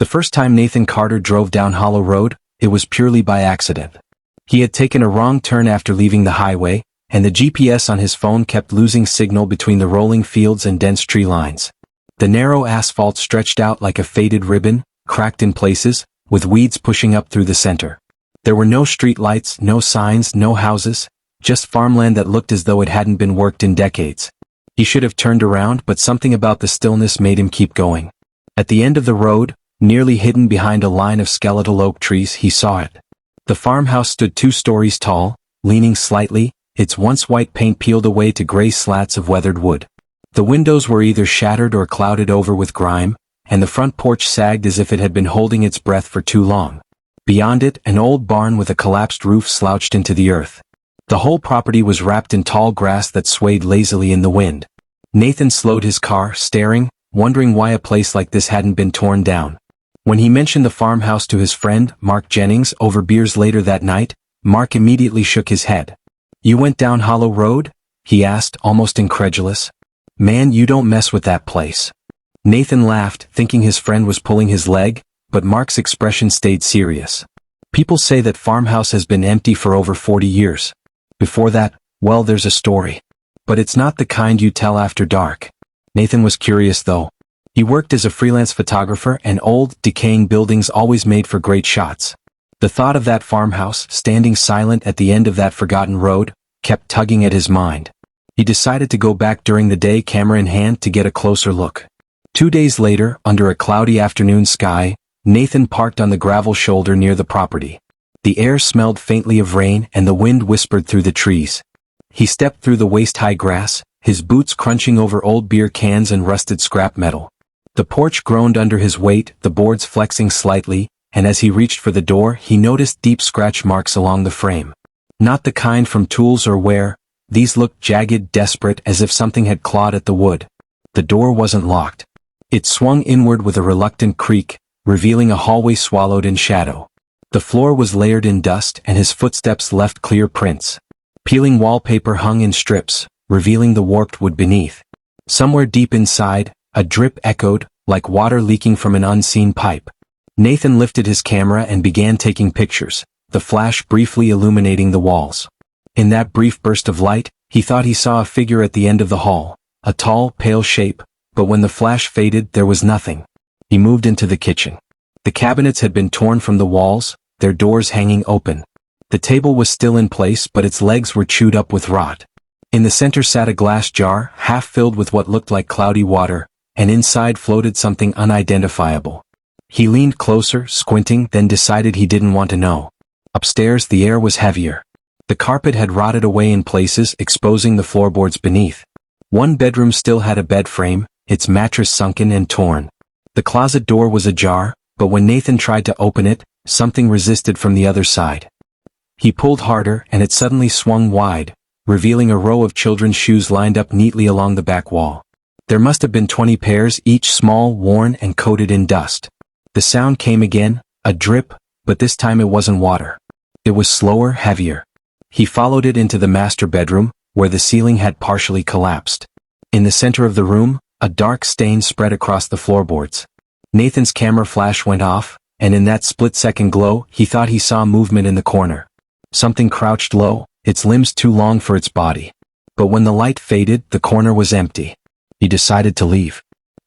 The first time Nathan Carter drove down Hollow Road, it was purely by accident. He had taken a wrong turn after leaving the highway, and the GPS on his phone kept losing signal between the rolling fields and dense tree lines. The narrow asphalt stretched out like a faded ribbon, cracked in places, with weeds pushing up through the center. There were no street lights, no signs, no houses, just farmland that looked as though it hadn't been worked in decades. He should have turned around, but something about the stillness made him keep going. At the end of the road, nearly hidden behind a line of skeletal oak trees, he saw it. The farmhouse stood 2 stories tall, leaning slightly, its once white paint peeled away to gray slats of weathered wood. The windows were either shattered or clouded over with grime, and the front porch sagged as if it had been holding its breath for too long. Beyond it, an old barn with a collapsed roof slouched into the earth. The whole property was wrapped in tall grass that swayed lazily in the wind. Nathan slowed his car, staring, wondering why a place like this hadn't been torn down. When he mentioned the farmhouse to his friend, Mark Jennings, over beers later that night, Mark immediately shook his head. "You went down Hollow Road?" he asked, almost incredulous. "Man, you don't mess with that place." Nathan laughed, thinking his friend was pulling his leg, but Mark's expression stayed serious. "People say that farmhouse has been empty for over 40 years. Before that, well, there's a story. But it's not the kind you tell after dark." Nathan was curious though. He worked as a freelance photographer, and old, decaying buildings always made for great shots. The thought of that farmhouse, standing silent at the end of that forgotten road, kept tugging at his mind. He decided to go back during the day, camera in hand, to get a closer look. 2 days later, under a cloudy afternoon sky, Nathan parked on the gravel shoulder near the property. The air smelled faintly of rain, and the wind whispered through the trees. He stepped through the waist-high grass, his boots crunching over old beer cans and rusted scrap metal. The porch groaned under his weight, the boards flexing slightly, and as he reached for the door, he noticed deep scratch marks along the frame. Not the kind from tools or wear, these looked jagged, desperate, as if something had clawed at the wood. The door wasn't locked. It swung inward with a reluctant creak, revealing a hallway swallowed in shadow. The floor was layered in dust, and his footsteps left clear prints. Peeling wallpaper hung in strips, revealing the warped wood beneath. Somewhere deep inside, a drip echoed, like water leaking from an unseen pipe. Nathan lifted his camera and began taking pictures, the flash briefly illuminating the walls. In that brief burst of light, he thought he saw a figure at the end of the hall, a tall, pale shape, but when the flash faded, there was nothing. He moved into the kitchen. The cabinets had been torn from the walls, their doors hanging open. The table was still in place, but its legs were chewed up with rot. In the center sat a glass jar, half filled with what looked like cloudy water, and inside floated something unidentifiable. He leaned closer, squinting, then decided he didn't want to know. Upstairs, the air was heavier. The carpet had rotted away in places, exposing the floorboards beneath. One bedroom still had a bed frame, its mattress sunken and torn. The closet door was ajar, but when Nathan tried to open it, something resisted from the other side. He pulled harder, and it suddenly swung wide, revealing a row of children's shoes lined up neatly along the back wall. There must have been 20 pairs, each small, worn, and coated in dust. The sound came again, a drip, but this time it wasn't water. It was slower, heavier. He followed it into the master bedroom, where the ceiling had partially collapsed. In the center of the room, a dark stain spread across the floorboards. Nathan's camera flash went off, and in that split-second glow, he thought he saw movement in the corner. Something crouched low, its limbs too long for its body. But when the light faded, the corner was empty. He decided to leave.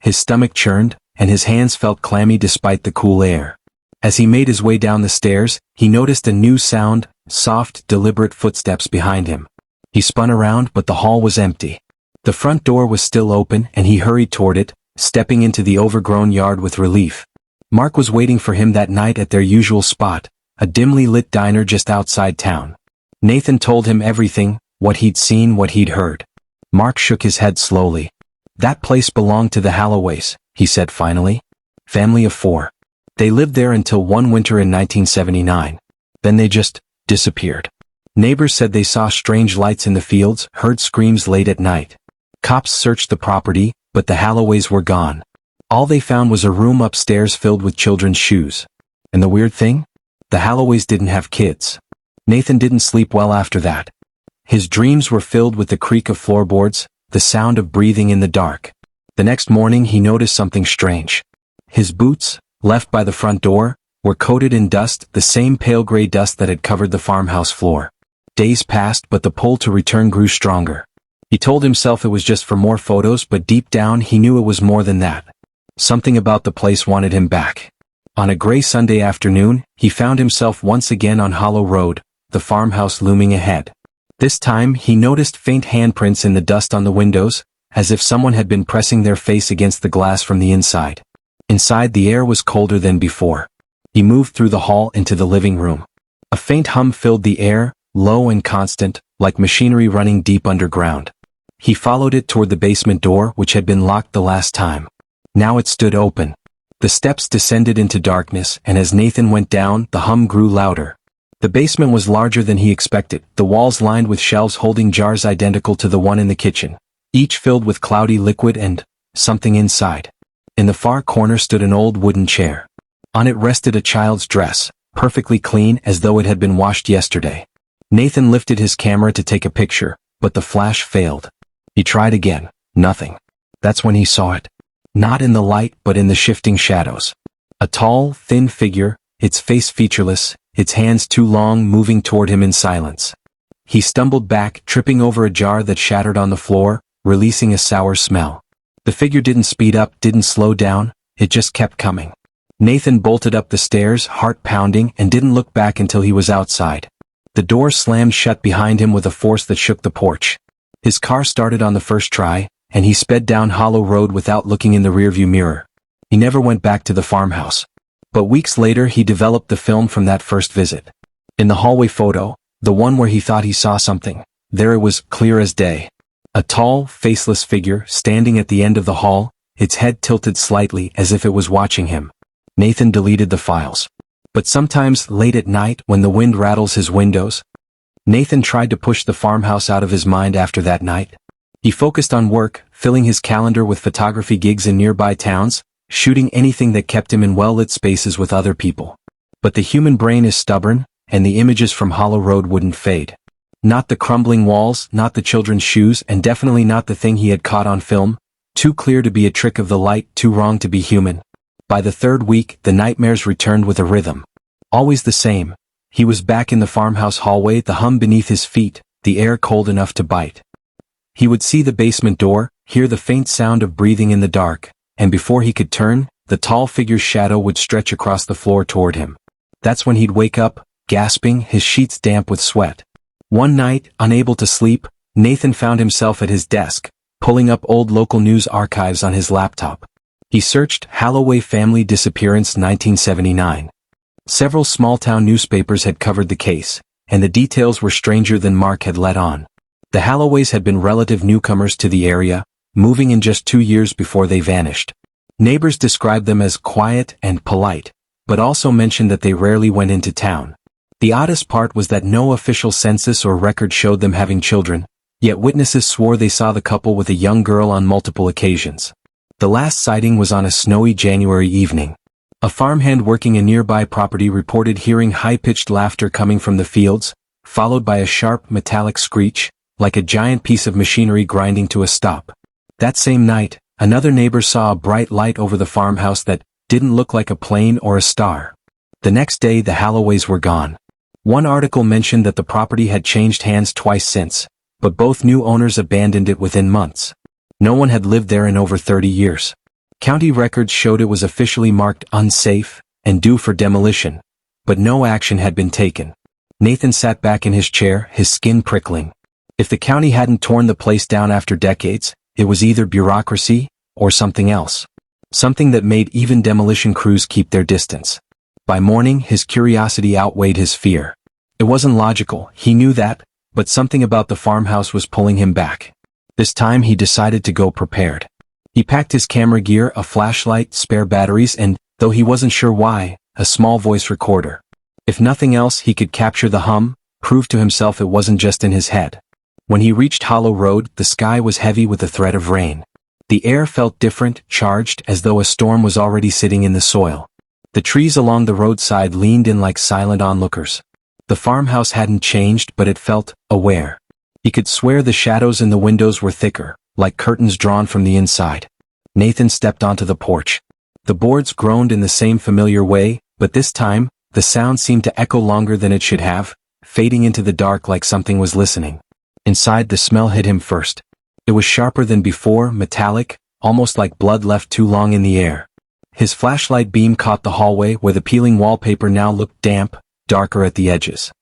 His stomach churned, and his hands felt clammy despite the cool air. As he made his way down the stairs, he noticed a new sound, soft, deliberate footsteps behind him. He spun around, but the hall was empty. The front door was still open, and he hurried toward it, stepping into the overgrown yard with relief. Mark was waiting for him that night at their usual spot, a dimly lit diner just outside town. Nathan told him everything, what he'd seen, what he'd heard. Mark shook his head slowly. "That place belonged to the Halloways," he said finally. "Family of 4. They lived there until one winter in 1979. Then they just disappeared. Neighbors said they saw strange lights in the fields, heard screams late at night. Cops searched the property, but the Halloways were gone. All they found was a room upstairs filled with children's shoes. And the weird thing? The Halloways didn't have kids." Nathan didn't sleep well after that. His dreams were filled with the creak of floorboards, the sound of breathing in the dark. The next morning he noticed something strange. His boots, left by the front door, were coated in dust, the same pale gray dust that had covered the farmhouse floor. Days passed, but the pull to return grew stronger. He told himself it was just for more photos, but deep down he knew it was more than that. Something about the place wanted him back. On a gray Sunday afternoon, he found himself once again on Hollow Road, the farmhouse looming ahead. This time he noticed faint handprints in the dust on the windows, as if someone had been pressing their face against the glass from the inside. Inside, the air was colder than before. He moved through the hall into the living room. A faint hum filled the air, low and constant, like machinery running deep underground. He followed it toward the basement door, which had been locked the last time. Now it stood open. The steps descended into darkness, and as Nathan went down, the hum grew louder. The basement was larger than he expected, the walls lined with shelves holding jars identical to the one in the kitchen, each filled with cloudy liquid and something inside. In the far corner stood an old wooden chair. On it rested a child's dress, perfectly clean as though it had been washed yesterday. Nathan lifted his camera to take a picture, but the flash failed. He tried again. Nothing. That's when he saw it. Not in the light, but in the shifting shadows. A tall, thin figure, its face featureless, its hands too long, moving toward him in silence. He stumbled back, tripping over a jar that shattered on the floor, releasing a sour smell. The figure didn't speed up, didn't slow down, it just kept coming. Nathan bolted up the stairs, heart pounding, and didn't look back until he was outside. The door slammed shut behind him with a force that shook the porch. His car started on the first try, and he sped down Hollow Road without looking in the rearview mirror. He never went back to the farmhouse. But weeks later he developed the film from that first visit. In the hallway photo, the one where he thought he saw something, there it was, clear as day. A tall, faceless figure standing at the end of the hall, its head tilted slightly as if it was watching him. Nathan deleted the files. But sometimes, late at night, when the wind rattles his windows, Nathan tried to push the farmhouse out of his mind after that night. He focused on work, filling his calendar with photography gigs in nearby towns, shooting anything that kept him in well-lit spaces with other people. But the human brain is stubborn, and the images from Hollow Road wouldn't fade. Not the crumbling walls, not the children's shoes, and definitely not the thing he had caught on film, too clear to be a trick of the light, too wrong to be human. By the third week, the nightmares returned with a rhythm. Always the same. He was back in the farmhouse hallway, the hum beneath his feet, the air cold enough to bite. He would see the basement door, hear the faint sound of breathing in the dark, and before he could turn, the tall figure's shadow would stretch across the floor toward him. That's when he'd wake up, gasping, his sheets damp with sweat. One night, unable to sleep, Nathan found himself at his desk, pulling up old local news archives on his laptop. He searched Halloway family disappearance 1979. Several small-town newspapers had covered the case, and the details were stranger than Mark had let on. The Halloways had been relative newcomers to the area, moving in just 2 years before they vanished. Neighbors described them as quiet and polite, but also mentioned that they rarely went into town. The oddest part was that no official census or record showed them having children, yet witnesses swore they saw the couple with a young girl on multiple occasions. The last sighting was on a snowy January evening. A farmhand working a nearby property reported hearing high-pitched laughter coming from the fields, followed by a sharp metallic screech, like a giant piece of machinery grinding to a stop. That same night, another neighbor saw a bright light over the farmhouse that didn't look like a plane or a star. The next day the Halloways were gone. One article mentioned that the property had changed hands twice since, but both new owners abandoned it within months. No one had lived there in over 30 years. County records showed it was officially marked unsafe and due for demolition, but no action had been taken. Nathan sat back in his chair, his skin prickling. If the county hadn't torn the place down after decades, it was either bureaucracy or something else. Something that made even demolition crews keep their distance. By morning, his curiosity outweighed his fear. It wasn't logical, he knew that, but something about the farmhouse was pulling him back. This time he decided to go prepared. He packed his camera gear, a flashlight, spare batteries, and, though he wasn't sure why, a small voice recorder. If nothing else, he could capture the hum, prove to himself it wasn't just in his head. When he reached Hollow Road, the sky was heavy with the threat of rain. The air felt different, charged, as though a storm was already sitting in the soil. The trees along the roadside leaned in like silent onlookers. The farmhouse hadn't changed, but it felt aware. He could swear the shadows in the windows were thicker, like curtains drawn from the inside. Nathan stepped onto the porch. The boards groaned in the same familiar way, but this time, the sound seemed to echo longer than it should have, fading into the dark like something was listening. Inside, the smell hit him first. It was sharper than before, metallic, almost like blood left too long in the air. His flashlight beam caught the hallway where the peeling wallpaper now looked damp, darker at the edges.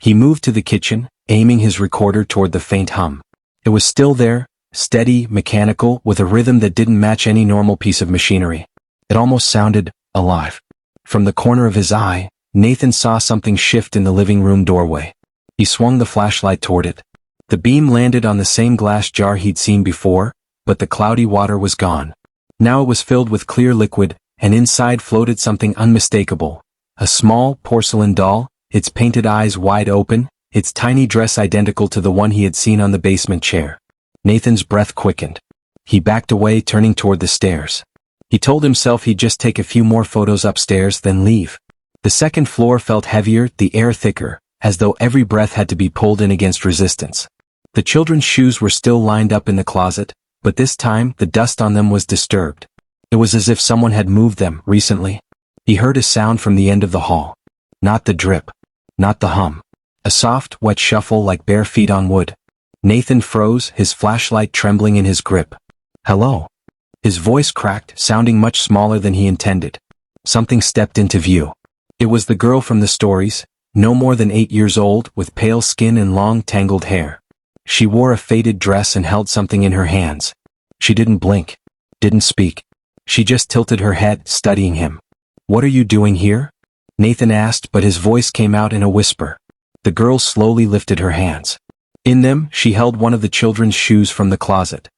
He moved to the kitchen, aiming his recorder toward the faint hum. It was still there, steady, mechanical, with a rhythm that didn't match any normal piece of machinery. It almost sounded alive. From the corner of his eye, Nathan saw something shift in the living room doorway. He swung the flashlight toward it. The beam landed on the same glass jar he'd seen before, but the cloudy water was gone. Now it was filled with clear liquid, and inside floated something unmistakable. A small, porcelain doll, its painted eyes wide open, its tiny dress identical to the one he had seen on the basement chair. Nathan's breath quickened. He backed away, turning toward the stairs. He told himself he'd just take a few more photos upstairs, then leave. The second floor felt heavier, the air thicker, as though every breath had to be pulled in against resistance. The children's shoes were still lined up in the closet, but this time the dust on them was disturbed. It was as if someone had moved them recently. He heard a sound from the end of the hall. Not the drip. Not the hum. A soft, wet shuffle like bare feet on wood. Nathan froze, his flashlight trembling in his grip. "Hello." His voice cracked, sounding much smaller than he intended. Something stepped into view. It was the girl from the stories, no more than 8 years old, with pale skin and long, tangled hair. She wore a faded dress and held something in her hands. She didn't blink. Didn't speak. She just tilted her head, studying him. "What are you doing here?" Nathan asked, but his voice came out in a whisper. The girl slowly lifted her hands. In them, she held one of the children's shoes from the closet.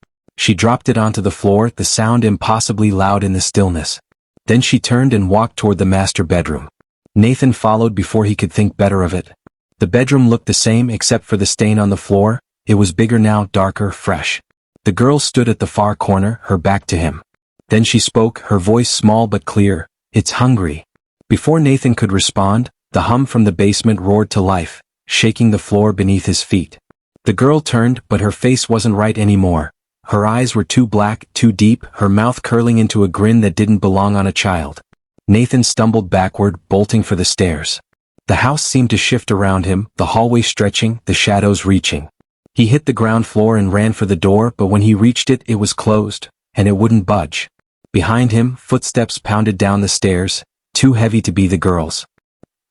She dropped it onto the floor, the sound impossibly loud in the stillness. Then she turned and walked toward the master bedroom. Nathan followed before he could think better of it. The bedroom looked the same except for the stain on the floor. It was bigger now, darker, fresh. The girl stood at the far corner, her back to him. Then she spoke, her voice small but clear. "It's hungry." Before Nathan could respond, the hum from the basement roared to life, shaking the floor beneath his feet. The girl turned, but her face wasn't right anymore. Her eyes were too black, too deep, her mouth curling into a grin that didn't belong on a child. Nathan stumbled backward, bolting for the stairs. The house seemed to shift around him, the hallway stretching, the shadows reaching. He hit the ground floor and ran for the door, but when he reached it, it was closed, and it wouldn't budge. Behind him, footsteps pounded down the stairs, too heavy to be the girl's.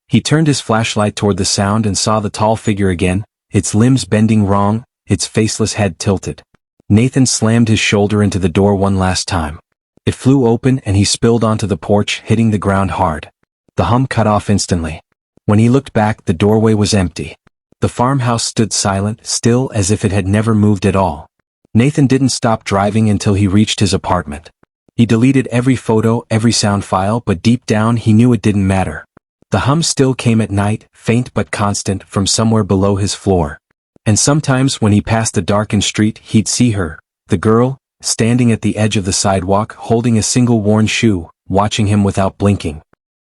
He turned his flashlight toward the sound and saw the tall figure again, its limbs bending wrong, its faceless head tilted. Nathan slammed his shoulder into the door one last time. It flew open and he spilled onto the porch, hitting the ground hard. The hum cut off instantly. When he looked back, the doorway was empty. The farmhouse stood silent, still as if it had never moved at all. Nathan didn't stop driving until he reached his apartment. He deleted every photo, every sound file, but deep down he knew it didn't matter. The hum still came at night, faint but constant, from somewhere below his floor. And sometimes when he passed the darkened street, he'd see her, the girl, standing at the edge of the sidewalk, holding a single worn shoe, watching him without blinking.